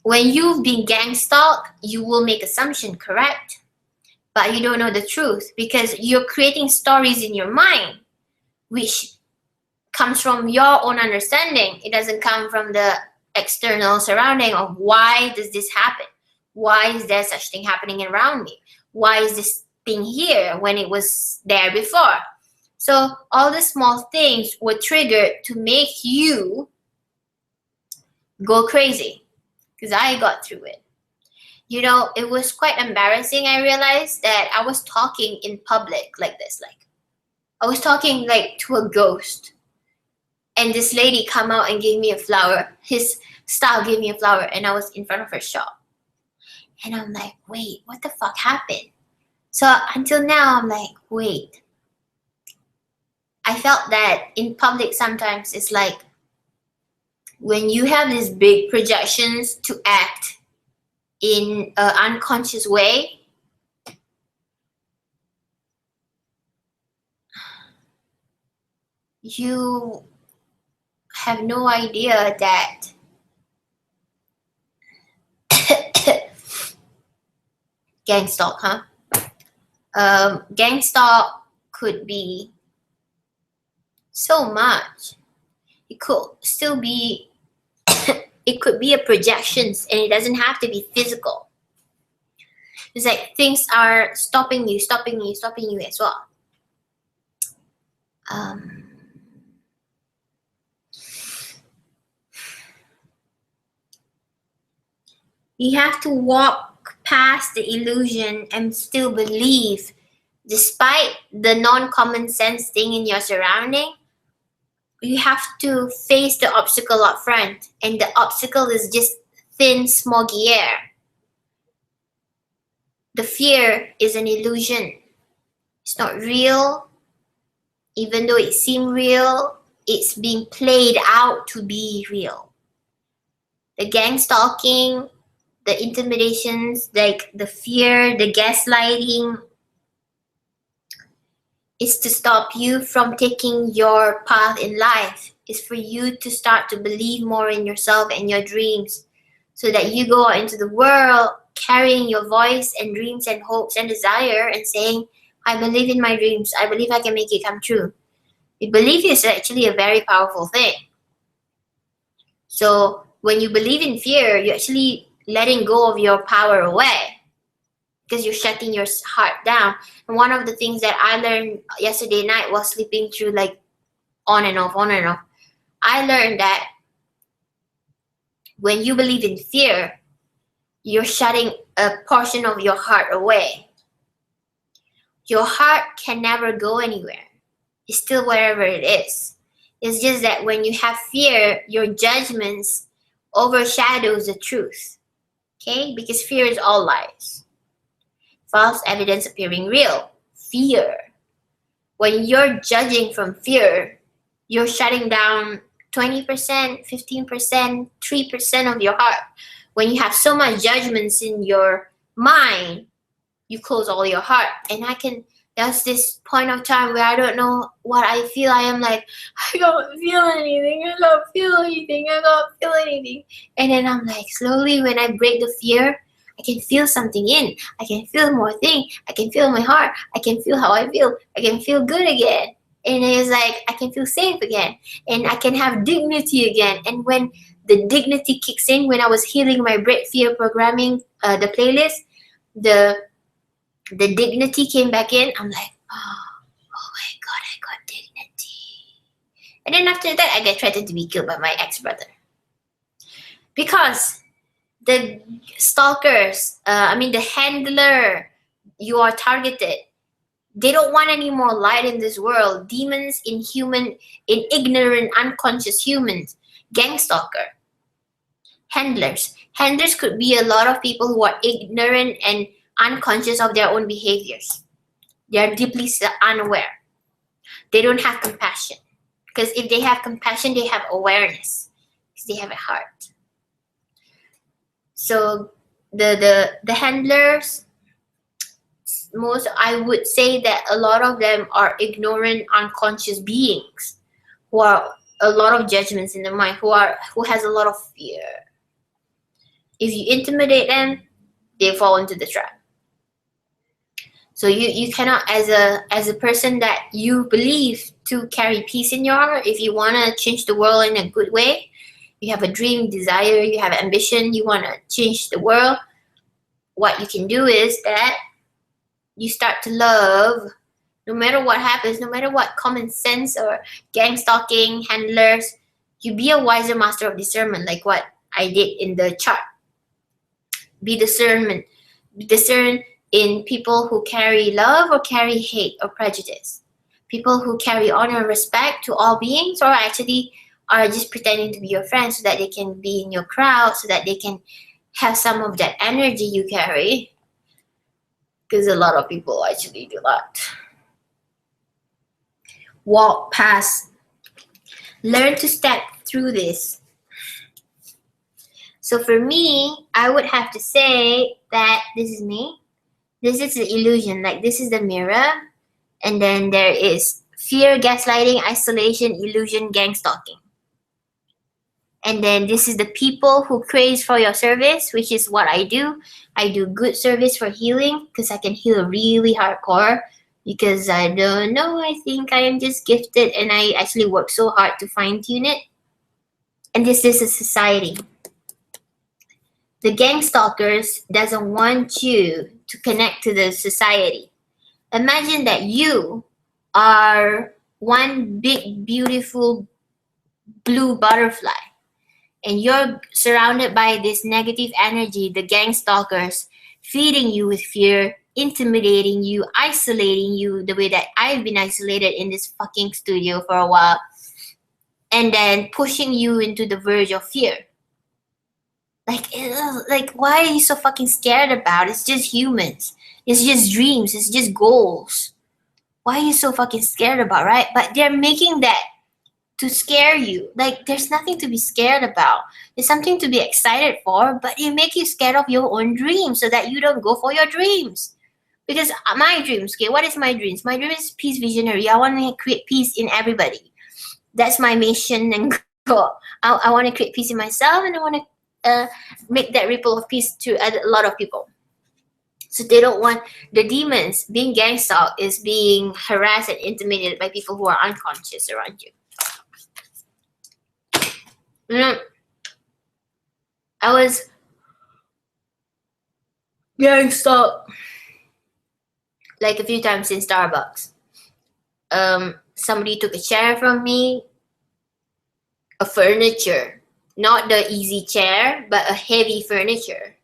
when you've been gang stalked, you will make assumption, correct? But you don't know the truth because you're creating stories in your mind, which comes from your own understanding. It doesn't come from the external surrounding of why does this happen? Why is there such thing happening around me? Why is this thing here when it was there before? So all the small things were triggered to make you go crazy, because I got through it. You know, it was quite embarrassing. I realized that I was talking in public like this, like I was talking like to a ghost. And this lady come out and gave me a flower. His style gave me a flower, and I was in front of her shop. And I'm like, wait, what the fuck happened? So until now, I'm like, wait. I felt that in public sometimes it's like when you have these big projections to act in an unconscious way, you have no idea that gangstalk, huh? Gangstalk could be so much. It could still be it could be a projections, and it doesn't have to be physical. It's like things are stopping you as well. You have to walk past the illusion and still believe, despite the non-common sense thing in your surrounding. You have to face the obstacle up front, and the obstacle is just thin, smoggy air. The fear is an illusion. It's not real. Even though it seems real, it's being played out to be real. The gang stalking, the intimidations, like the fear, the gaslighting, is to stop you from taking your path in life. It's for you to start to believe more in yourself and your dreams, so that you go out into the world carrying your voice and dreams and hopes and desire and saying, I believe in my dreams. I believe I can make it come true. Belief is actually a very powerful thing. So when you believe in fear, you're actually letting go of your power away, because you're shutting your heart down. And one of the things that I learned yesterday night while sleeping through, like on and off, I learned that when you believe in fear, you're shutting a portion of your heart away. Your heart can never go anywhere. It's still wherever it is. It's just that when you have fear, your judgments overshadows the truth. Okay? Because fear is all lies. False evidence appearing real. Fear. When you're judging from fear, you're shutting down 20%, 15%, 3% of your heart. When you have so much judgments in your mind, you close all your heart. And there's this point of time where I don't know what I feel. I am like, I don't feel anything. I don't feel anything. And then I'm like, slowly when I break the fear, I can feel something in. I can feel more thing. I can feel my heart. I can feel how I feel. I can feel good again. And it's like, I can feel safe again. And I can have dignity again. And when the dignity kicks in, when I was healing my break fear programming, the playlist, the dignity came back in. I'm like, oh my God, I got dignity. And then after that, I get threatened to be killed by my ex-brother. Because the stalkers, the handler, you are targeted. They don't want any more light in this world. Demons in ignorant, unconscious humans. Gang stalker. Handlers. Handlers could be a lot of people who are ignorant and unconscious of their own behaviors. They are deeply unaware. They don't have compassion. Because if they have compassion, they have awareness. Because they have a heart. So the handlers, most, I would say that a lot of them are ignorant, unconscious beings who are a lot of judgments in the mind, who has a lot of fear. If you intimidate them, they fall into the trap. So you cannot, as a person that you believe to carry peace in your heart, if you want to change the world in a good way, you have a dream, desire, you have ambition, you want to change the world, what you can do is that you start to love, no matter what happens, no matter what common sense or gang stalking handlers, you be a wiser master of discernment, like what I did in the chart. Be discern in people who carry love or carry hate or prejudice. People who carry honor and respect to all beings, or actually are just pretending to be your friends so that they can be in your crowd, so that they can have some of that energy you carry. Because a lot of people actually do not. Walk past. Learn to step through this. So for me, I would have to say that this is me. This is the illusion, like this is the mirror. And then there is fear, gaslighting, isolation, illusion, gang stalking. And then this is the people who craves for your service, which is what I do. I do good service for healing because I can heal really hardcore. Because I don't know, I think I am just gifted and I actually work so hard to fine tune it. And this is a society. The gang stalkers doesn't want you to connect to the society. Imagine that you are one big, beautiful blue butterfly, and you're surrounded by this negative energy, the gang stalkers, feeding you with fear, intimidating you, isolating you the way that I've been isolated in this fucking studio for a while, and then pushing you into the verge of fear. Like, why are you so fucking scared about it? It's just humans. It's just dreams. It's just goals. Why are you so fucking scared about, right? But they're making that to scare you. Like, there's nothing to be scared about. There's something to be excited for, but it make you scared of your own dreams so that you don't go for your dreams. Because my dreams, okay, what is my dreams? My dream is peace visionary. I want to create peace in everybody. That's my mission and goal. I want to create peace in myself, and I want to make that ripple of peace to a lot of people. So they don't want the demons. Being gang stalked is being harassed and intimidated by people who are unconscious around you. You know, I was gang stalked like a few times in Starbucks. Somebody took a chair from me, a furniture. Not the easy chair, but a heavy furniture.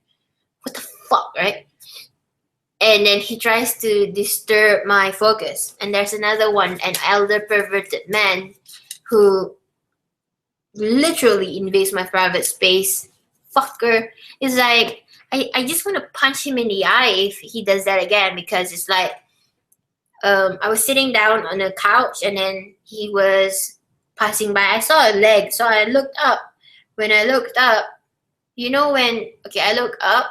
What the fuck, right? And then he tries to disturb my focus. And there's another one, an elder perverted man who literally invades my private space. Fucker. It's like, I just want to punch him in the eye if he does that again, because it's like, I was sitting down on a couch and then he was passing by. I saw a leg, so I looked up. When I looked up, you know I look up,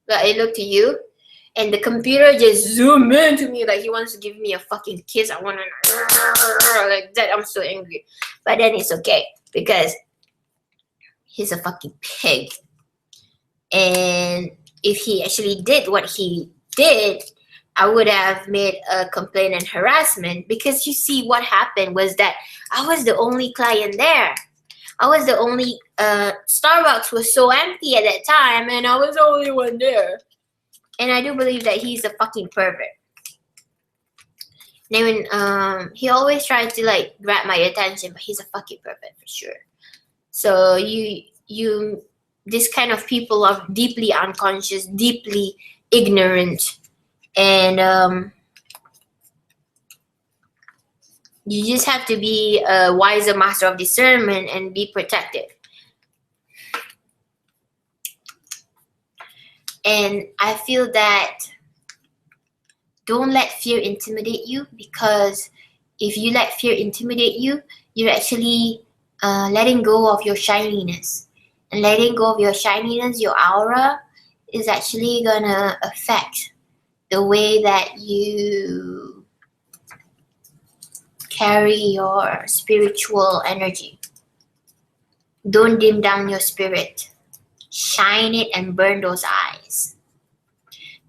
but I look to you, and the computer just zoomed into me like he wants to give me a fucking kiss. I want to, like that. I'm so angry. But then it's okay, because he's a fucking pig. And if he actually did what he did, I would have made a complaint and harassment, because you see what happened was that I was the only client there. I was the only, Starbucks was so empty at that time, and I was the only one there. And I do believe that he's a fucking pervert. And then, he always tried to like grab my attention, but he's a fucking pervert for sure. So this kind of people are deeply unconscious, deeply ignorant, and you just have to be a wiser master of discernment and be protective. And I feel that don't let fear intimidate you, because If you let fear intimidate you, you're actually letting go of your shininess. And letting go of your shininess, your aura, is actually gonna affect the way that you carry your spiritual energy. Don't dim down your spirit. Shine it and burn those eyes.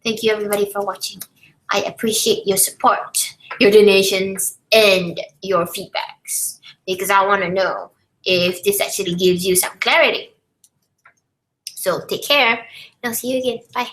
Thank you everybody for watching. I appreciate your support, your donations, and your feedbacks, because I want to know if this actually gives you some clarity. So take care, and I'll see you again. Bye.